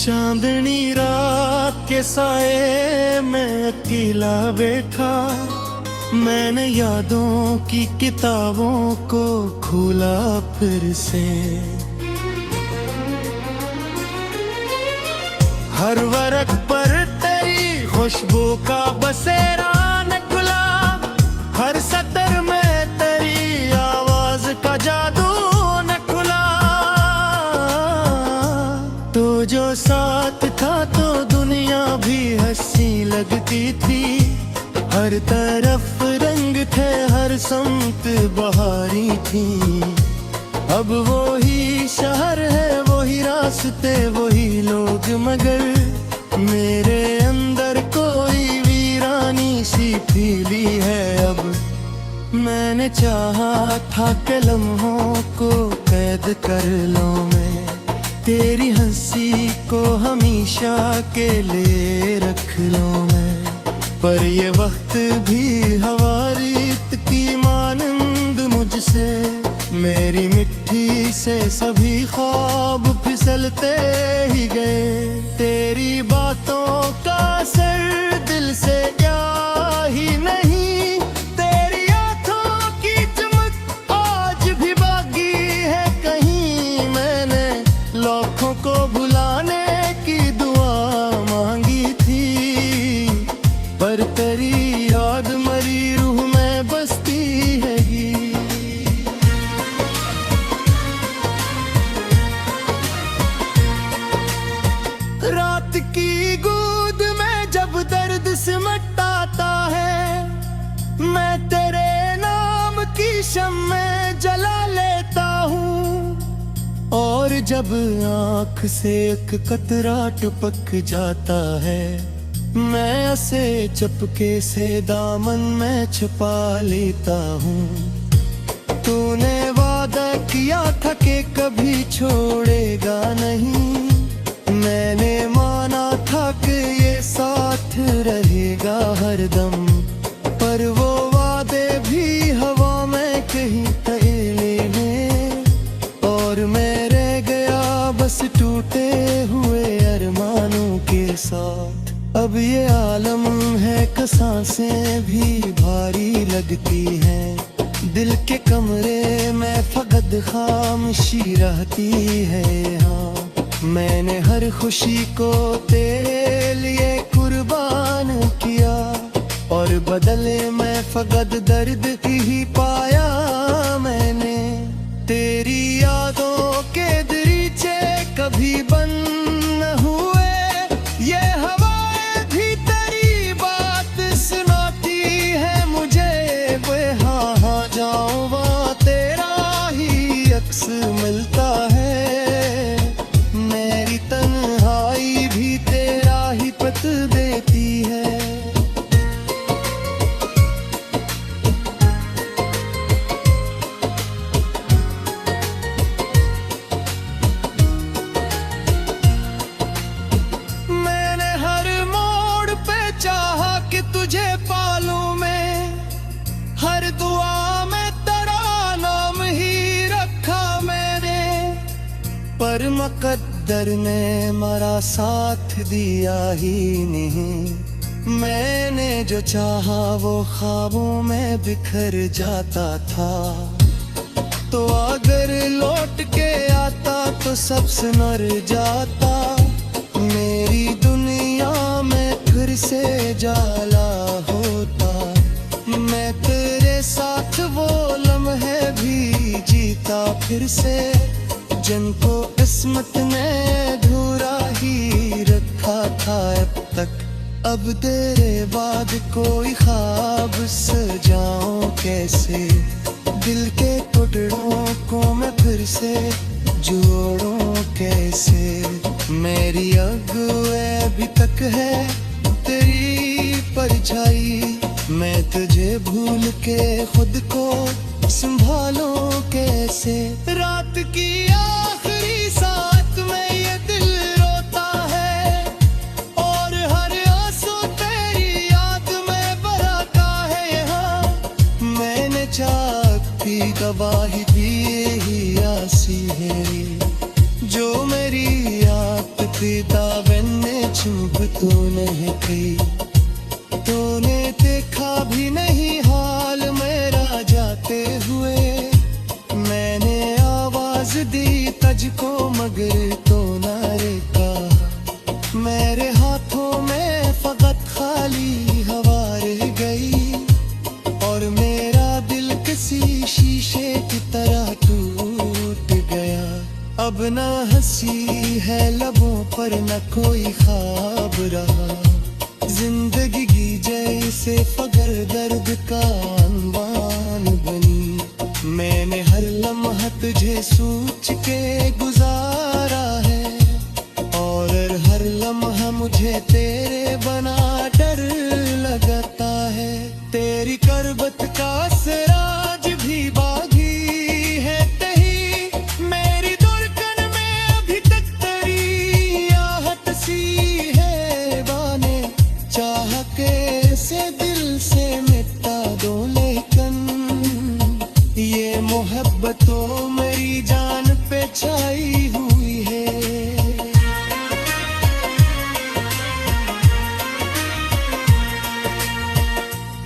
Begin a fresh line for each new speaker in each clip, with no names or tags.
चांदनी रात के साए में अकेला बैठा, मैंने यादों की किताबों को खोला फिर से। हर वर्क पर तेरी खुशबू का बसेरा निकला, हर सतर में तेरी आवाज का जादू निकला। तो जो साथ था तो दुनिया भी हंसी लगती थी, हर तरफ रंग थे, हर संत बहारी थी। अब वही शहर है, वही रास्ते, वही लोग, मगर मेरे अंदर कोई वीरानी सी फीली है अब। मैंने चाहा था कि लम्हों को कैद कर लूं मैं, तेरी हंसी को हमेशा के लिए रख लूं मैं। पर ये वक्त भी हवारीत की मानंद मुझसे, मेरी मिट्टी से सभी ख्वाब फिसलते ही गए। तेरी बातों का असर दिल से क्या ही नहीं, तेरी आंखों की चमक आज भी बाकी है कहीं। मैंने लाखों को भुलाने की दुआ मांगी थी, पर तेरी याद मरी रूह में बसती है। रात की गूद में जब दर्द सिमट आता है, मैं तेरे नाम की शम्में जला लेता हूँ। और जब आँख से एक कतरा टपक जाता है, मैं उसे चुपके से दामन में छुपा लेता हूँ। तूने वादा किया था कि कभी छोड़ेगा नहीं, मैंने माना था कि ये साथ रहेगा हरदम। पर वो वादे भी हवा में कहीं तैले हैं, और मैं रह गया बस टूटे हुए अरमानों के साथ। अब ये आलम है कि सांसें भी भारी लगती हैं, दिल के कमरे में फकत खामोशी रहती है। हाँ, मैंने हर खुशी को तेरे लिए कुर्बान किया, और बदले में फकत दर्द ही पाया मैंने। तेरी यादों के दरीचे कभी बंद न हुए, ये हवाएं भी तेरी बात सुनाती है मुझे। हाँ हाँ जाऊँ वहाँ तेरा ही अक्स मिलता है, मेरी तन्हाई भी तेरा ही पत देती है। मैंने हर मोड़ पे चाहा कि तुझे पालूं मैं, हर दुआ में तेरा नाम ही रखा मैंने। पर मुकद्दर ने मेरा साथ दिया ही नहीं, मैंने जो चाहा वो ख्वाबों में बिखर जाता था। तो अगर लौट के आता तो सब सुनर जाता, मेरी दुनिया में फिर से जाला होता। मैं तेरे साथ वो लम्हे भी जीता फिर से, जिनको किस्मत ने अधूरा ही रखा था अब तक। अब तेरे बाद कोई ख्वाब सजाऊं कैसे, दिल के टुकड़ों को मैं फिर से जोड़ूं कैसे। मेरी अगुए अभी तक है तेरी परछाई, मैं तुझे भूल के खुद को संभालूं कैसे। रात की आखिरी साथ में ये दिल रोता है, और हर आंसू तेरी याद में बहता है। यहाँ मैंने चाक की गवाही दी ही आसी है, जो मेरी आप पिता तूने की। तूने देखा भी नहीं हाल मेरा जाते हुए, मैंने आवाज दी तुझको मगर तो ना रेखा। मेरे हाथों में फकत खाली हवा रह गई, और मेरा दिल किसी शीशे की तरह टूट गया। अब ना हंसी है लबों पर न कोई ख्वाब रहा, जिंदगी की जैसे फगर दर्द का अनवान बनी। मैंने हर लम्हा तुझे सोच के गुजारा है, और हर लम्हा मुझे तेरे बना डर लगता है। तेरी करबत का सिराज भी बागी है तही, मेरी धड़कन में अभी तक तेरी आहट सी है बाने। चाह के से दिल से मिटा दो लेकिन ये मोहब्बतों मेरी जान पे छाई हुई है।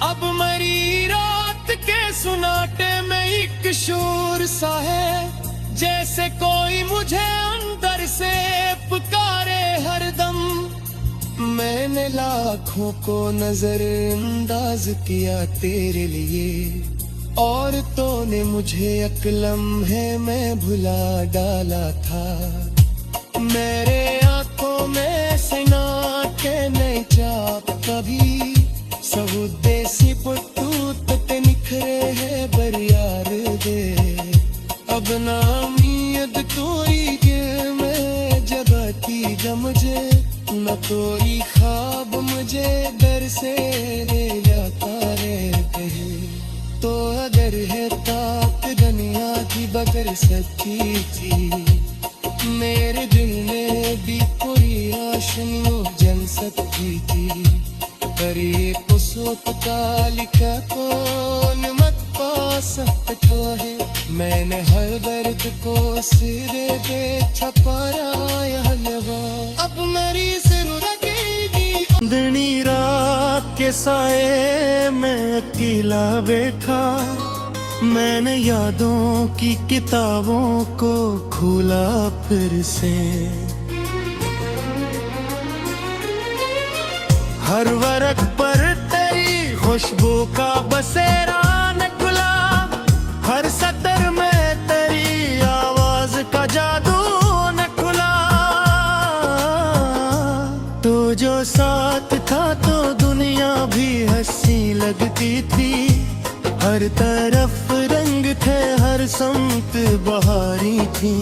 अब मरी रात के सुनाटे में एक शोर सा है, जैसे कोई मुझे अंदर से पुकारे हरदम। मैंने लाखों को नजरअंदाज किया तेरे लिए, और तूने मुझे एक लम्हे में भुला डाला था। मेरे आंखों में सिना के नहीं चाप कभी, सब देसी पुतूत ते निखरे है बरियार दे। अब ना उम्मीद कोई के में जगती ज मुझे, न कोई ख्वाब मुझे दर से ले जाता रहते हैं। तो अगर है ताक दुनिया की बगर सच्ची थी, मेरे दिल में भी पूरी रोशनी जल सकती थी। पर ये तो सोत का लिखा कौन मत पा सकता है। मैंने हर दर्द को सिरे पे छपाया हलवा, अब मेरी सिर लगेगी।
धनी रात के साए में अकेला बैठा, मैंने यादों की किताबों को खोला फिर से। हर वर्क पर तेरी खुशबू का बसेरा निकला, हर सतर में तेरी आवाज का जादू निकला। तो जो साथ था तो दुनिया भी हंसी लगती थी, हर तरफ रंग थे हर समत बहारी थी।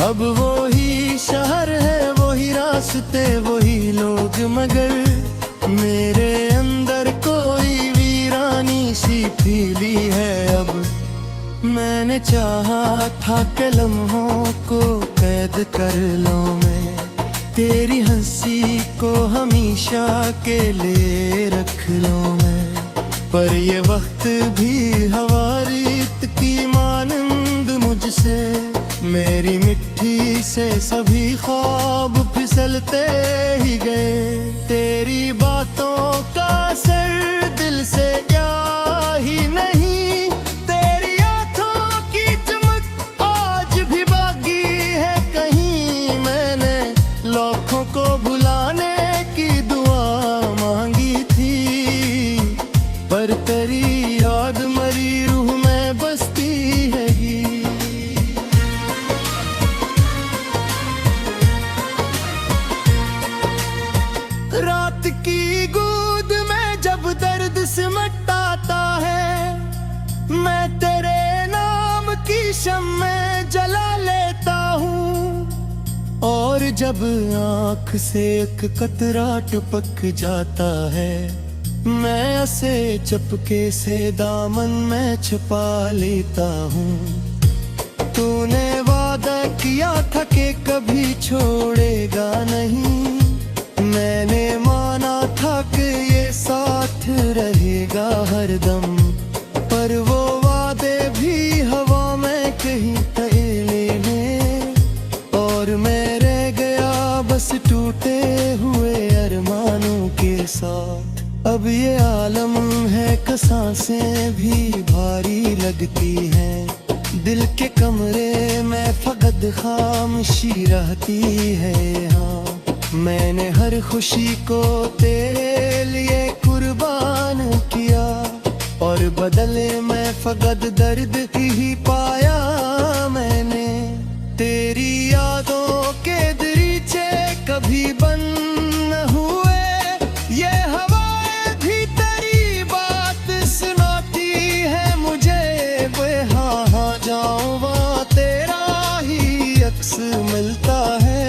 अब वो ही शहर है वही रास्ते वही लोग, मगर मेरे अंदर कोई वीरानी सी फीली है। अब मैंने चाहा था कि लम्हों को कैद कर लूं मैं, तेरी हंसी को हमेशा के लिए रख लूं मैं। पर ये वक्त भी हवारीत की मानंद मुझसे, मेरी मिट्टी से सभी ख्वाब फिसलते ही गए। तेरी बातों का असर दिल से क्या ही नहीं, तेरी आंखों की चमक आज भी बाकी है कहीं। मैंने लाखों को भुलाने की दुआ मांगी थी, पर तेरी याद मरी रूह में बसती है। रात की गोद में जब दर्द सिमटाता है, मैं तेरे नाम की शम्में जला लेता हूँ। और जब आँख से एक कतरा टपक जाता है, मैं ऐसे चपके से दामन में छुपा लेता हूँ। तूने वादा किया था कि कभी छोड़ेगा नहीं, मैंने माना था कि ये साथ रहेगा हरदम। पर वो वादे भी हवा में कहीं टहले हैं, और मैं रह गया बस टूटे हुए साथ। अब ये आलम है कि सांसें भी भारी लगती हैं। दिल के कमरे में फकत खामोशी रहती है। हाँ, मैंने हर खुशी को तेरे लिए कुर्बान किया, और बदले में फकत दर्द ही पाया मैंने। तेरी यादों के दरीचे कभी बंद न हुए, ये हवाएं भी तेरी बात सुनाती है मुझे। हाँ हाँ जाऊँ वहाँ तेरा ही अक्स मिलता है।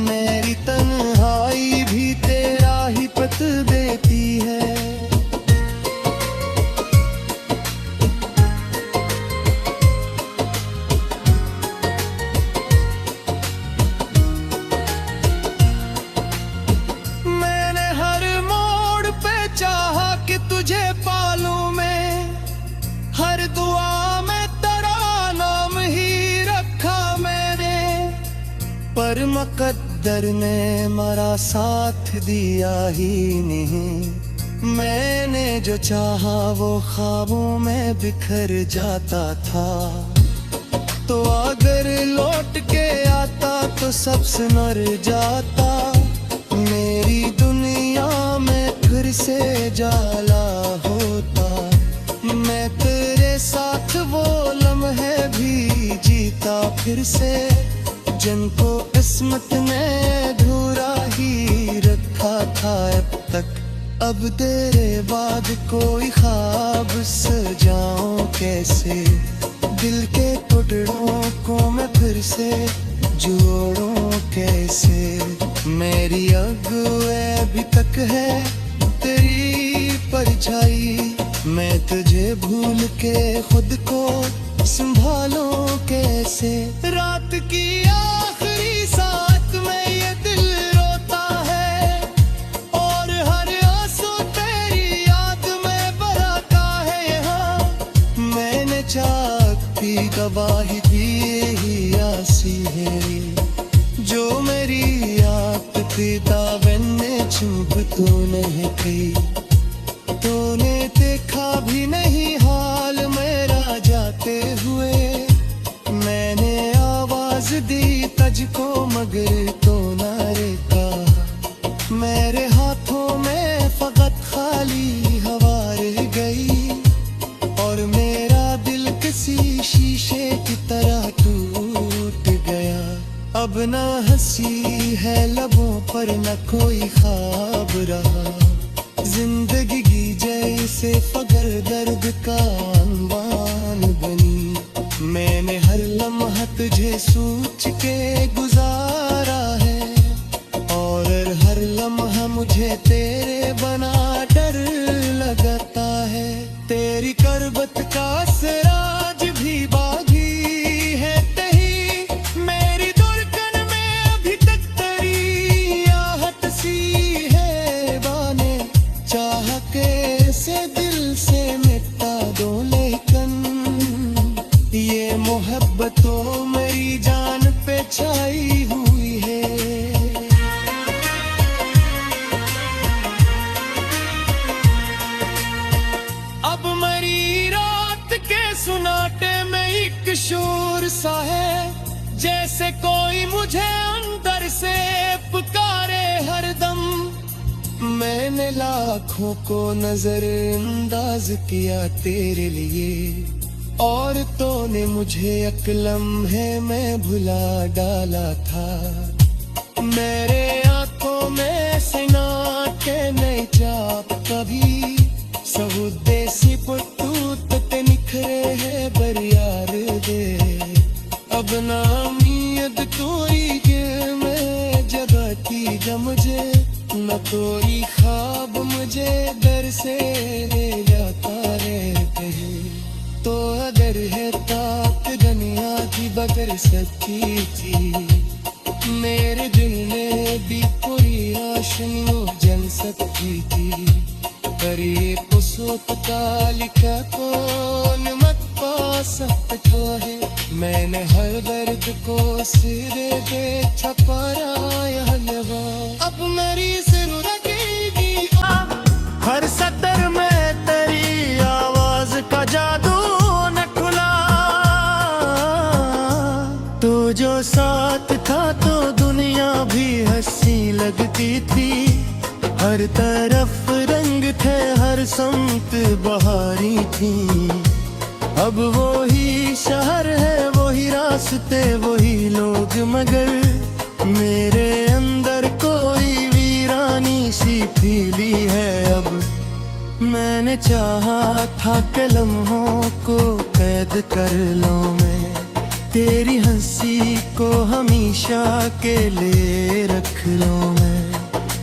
मेरी तन्हाई भी तेरा ही पत देती है। तुझे पालूं मैं, हर दुआ में तेरा नाम ही रखा मैंने। पर मुकद्दर ने मेरा साथ दिया ही नहीं। मैंने जो चाहा वो ख्वाबों में बिखर जाता था। तो अगर लौट के आता तो सब सुनर जाता। मेरी दुनिया में फिर से जाला होता। मैं तेरे साथ वो लम्हे भी जीता फिर से, जिनको किस्मत ने अधूरा ही रखा था अब तक। अब तेरे बाद कोई ख्वाब सजाऊं कैसे, दिल के टुकड़ों को मैं फिर से जोड़ूं कैसे। मेरी अगुए अभी तक है तेरी परछाई, मैं तुझे भूल के खुद को संभालूं कैसे। रात की आखिरी साथ में ये दिल रोता है, और हर आंसू तेरी याद में बरका है यहाँ। मैंने चाक पी गवाही दी ही आसी है, जो मेरी याद पीता बन्ने चुप तूने कही। तूने देखा भी नहीं हाल मेरा जाते हुए। मैंने आवाज दी तुझको मगर तो ना कहा। मेरे हाथों में फकत खाली हवा रह गई, और मेरा दिल किसी शीशे की तरह टूट गया। अब न हंसी है लबों पर न कोई ख्वाब रहा। जिंदगी की जैसे फगर दर्द का अनवान बनी। मैंने हर लम्हा तुझे सोच के गुजारा है, और हर लम्हा मुझे तेरे बना डर लगता है। तेरी करबत का सिराज भी बागी है तही, मेरी धड़कन में अभी तक तेरी आहट सी है बाने। चाह के से दिल से मिटा दो लेकिन, ये मोहब्बतों मेरी जान पे छाई हुई है। अब मरी रात के सुनाटे में एक शोर सा है, जैसे कोई मुझे अंदर से पुकारे हरदम। मैंने लाखों को नजरअंदाज किया तेरे लिए, और तूने मुझे एक लम्हे में भुला डाला था। मेरे आंखों में सिना के नहीं चाप कभी, सब देसी पुट्टू ते निखरे है बरियार दे। अब ना उम्मीद कोई के मैं जगह की जब मुझे, न कोई ख्वाब मुझे दर से ले जाता रहते हैं। तो अगर है ताक दुनिया की बगर सच्ची थी। मेरे दिल ने भी पूरी रोशनी जल सकती थी। पर ये पुसोत का लिखा कौन मत पा सकता है। मैंने हर दर्द को सिरे पे छपाया हलवा। अब मेरी जरूरत जो साथ था तो दुनिया भी हंसी लगती थी। हर तरफ रंग थे, हर समत बहारी थी। अब वो ही शहर है, वही रास्ते, वही लोग, मगर मेरे अंदर कोई वीरानी सी फीली है। अब मैंने चाहा था कि लम्हों को कैद कर लूं मैं, तेरी हंसी को हमेशा के लिए रख लूं मैं।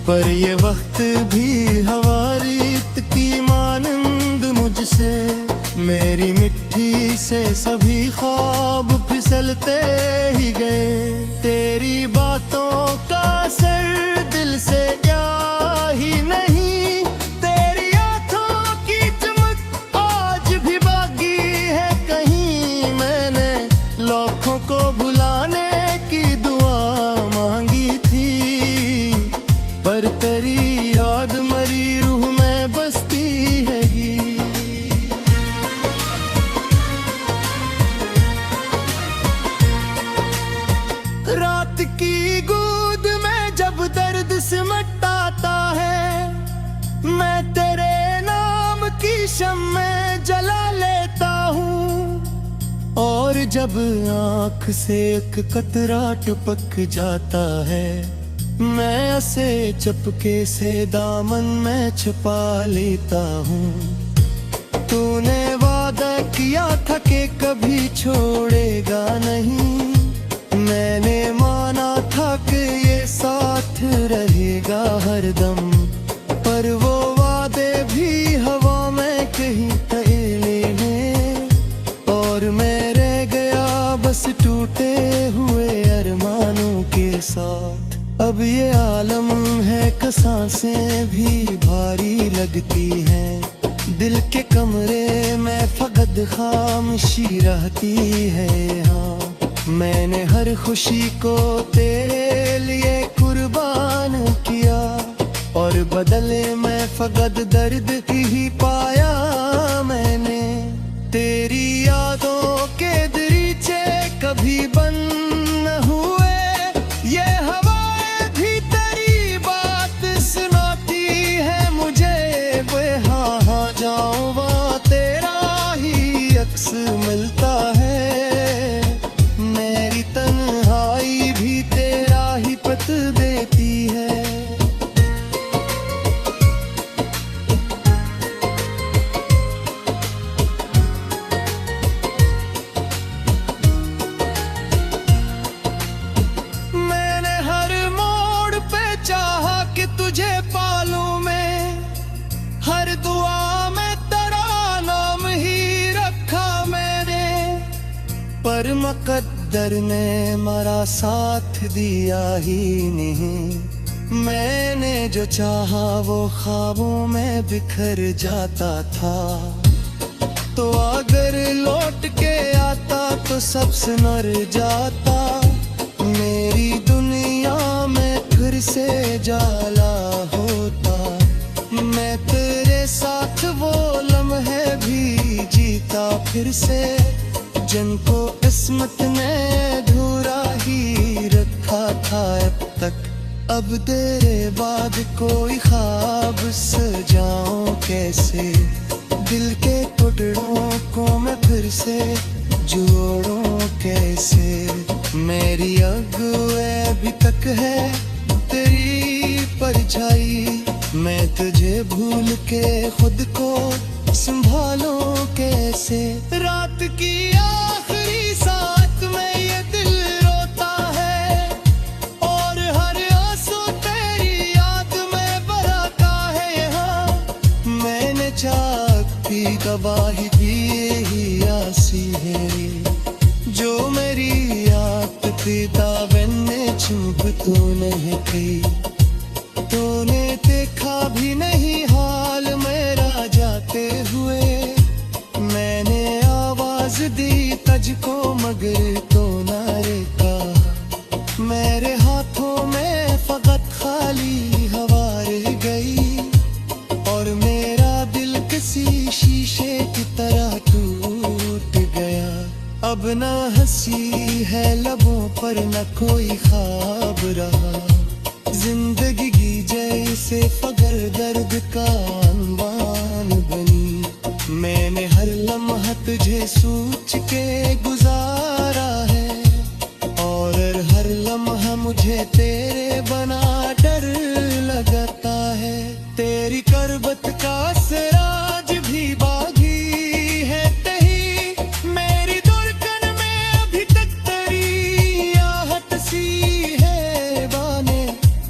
पर ये वक्त भी हवारीत की मानंद मुझसे, मेरी मिट्टी से सभी ख्वाब फिसलते ही गए। तेरी बातों का असर दिल से क्या ही नहीं, तेरी आंखों की चमक आज भी बाकी है कहीं। मैंने लाखों को भुलाने की दुआ मांगी थी, पर तेरी याद मरी रूह में बसती है। रात की गूद में जब दर्द सिमट आता है, मैं तेरे नाम की शम्में जला लेता हूँ। और जब आँख से एक कतरा टपक जाता है, मैं उसे चपके से दामन में छुपा लेता हूँ। तूने वादा किया था कि कभी छोड़ेगा नहीं, मैंने माना था कि ये साथ रहेगा हरदम। पर वो वादे भी हवा में कहीं टहले हैं, और मैं रह गया बस टूटे हुए अरमानों के साथ। अब ये आलम है कि सांसें भी भारी लगती हैं, दिल के कमरे में फकत खामोशी रहती है। हाँ, मैंने हर खुशी को तेरे लिए कुर्बान किया, और बदले में फकत दर्द ही पाया मैंने। तेरी यादों के दरीचे कभी बंद न हुए, ये हवाएं भी तेरी बात सुनाती है मुझे। हाँ जाऊँ वहाँ तेरा ही अक्स मिलता है, मेरी तन्हाई भी तेरा ही पत देती है। मैंने हर मोड़ पे चाहा कि तुझे पालूं मैं, हर दुआ में तेरा नाम ही रखा मैंने। पर मुकद्दर ने मेरा साथ दिया ही नहीं, मैंने जो चाहा वो ख्वाबों में बिखर जाता था। तो अगर लौट के आता तो सबसे मर जाता, मेरी दुनिया में फिर से जाला होता। मैं तेरे साथ वो लम्हे भी जीता फिर से, जिनको किस्मत ने अधूरा ही रखा था अब तक। अब तेरे बाद कोई ख्वाब सजाऊं कैसे, दिल के टुकड़ों को मैं फिर से जोड़ूं कैसे। मेरी अगुए अभी तक है तेरी परछाई, मैं तुझे भूल के खुद को संभालूं कैसे। रात की आखिरी साथ में ये दिल रोता है, और हर आंसू तेरी याद में बहता है। यहाँ मैंने चाक पी गवाही दी ही आसी है, जो मेरी याद पीता बन्ने चुप तूने कही। तूने देखा भी नहीं हाल मेरा जाते हुए, मैंने आवाज दी तुझको मगर तो ना रेखा। मेरे हाथों में फकत खाली हवा रह गई, और मेरा दिल किसी शीशे की तरह टूट गया। अब ना हंस सी है लबों पर न कोई ख्वाब रहा, जिंदगी की जैसे फगर दर्द का अनवान बनी। मैंने हर लम्हा तुझे सोच के गुजारा है, और हर लम्हा मुझे तेरे बना डर लगता है। तेरी करबत का सिराज भी बागी है तही, मेरी धड़कन में अभी तक तेरी आहट सी है बाने।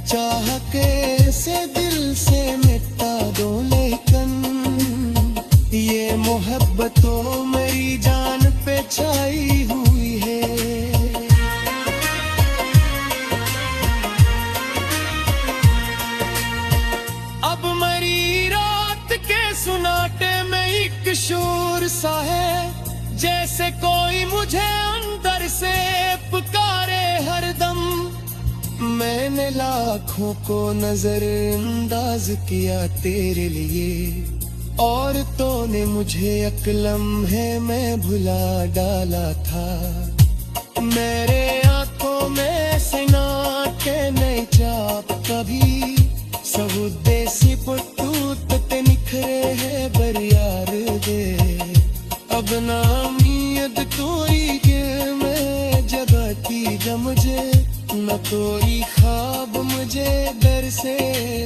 चाह के से दिल से मिटा दो लेकिन ये मोहब्बतों मेरी जान पे छाई हुई है। अब मरी रात के सुनाटे में एक शोर सा है, जैसे कोई मुझे अंदर से पुकारे हरदम। मैंने लाखों को नजरअंदाज किया तेरे लिए, और तूने मुझे एक लम्हे में भुला डाला था। मेरे आंखों में सिना के नहीं चाप कभी, सब देसी पुटूत ते निखरे है बरियार दे। अब ना उम्मीद तोरी के मैं जगाती ज मुझे, न तोरी ख्वाब मुझे डर से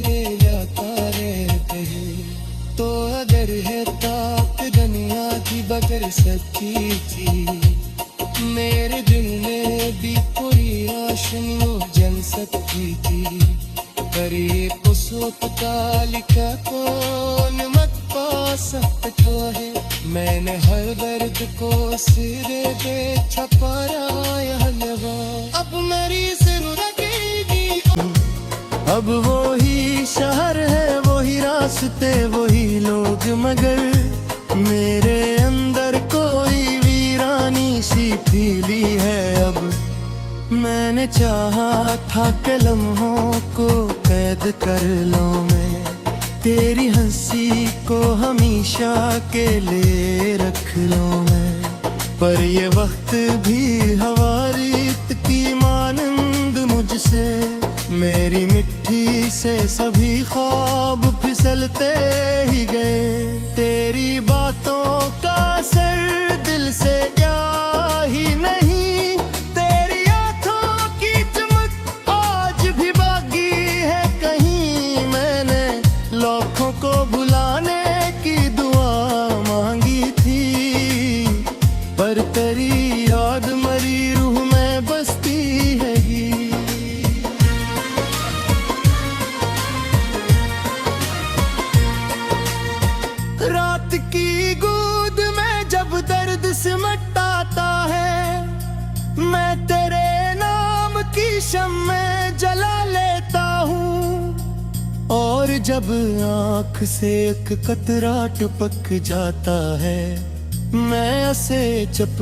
ले जाता रहते हैं। तो अगर है ताक दुनिया की बगर सच्ची थी, मेरे दिल में भी पूरी रोशनी जल सकती थी। पर ये कुसूत का लिखा कौन मत पा सकता है, मैंने हर दर्द को सिरे पे छपाया लगा। अब मेरी जिंदगी अब वही शहर है, वही रास्ते वही लोग, मगर मेरे अंदर कोई वीरानी सी फीली है। अब मैंने चाहा था कि लम्हों को कैद कर लूं मैं, तेरी हंसी को हमेशा के लिए रख लूं मैं। पर ये वक्त भी हवारीत की मानंद मुझसे, मेरी मिट्टी से सभी ख्वाब फिसलते ही गए। तेरी बातों का असर दिल से क्या ही नहीं, तेरी आंखों की चमक आज भी बाकी है कहीं। मैंने लाखों को भुलाने की दुआ मांगी थी, पर तेरी याद मरी रूह में बसती है। रात की गोद में जब दर्द सिमटाता है, मैं तेरे नाम की शम्में जला लेता हूँ। और जब आँख से एक कतरा टपक जाता है, मैं ऐसे चप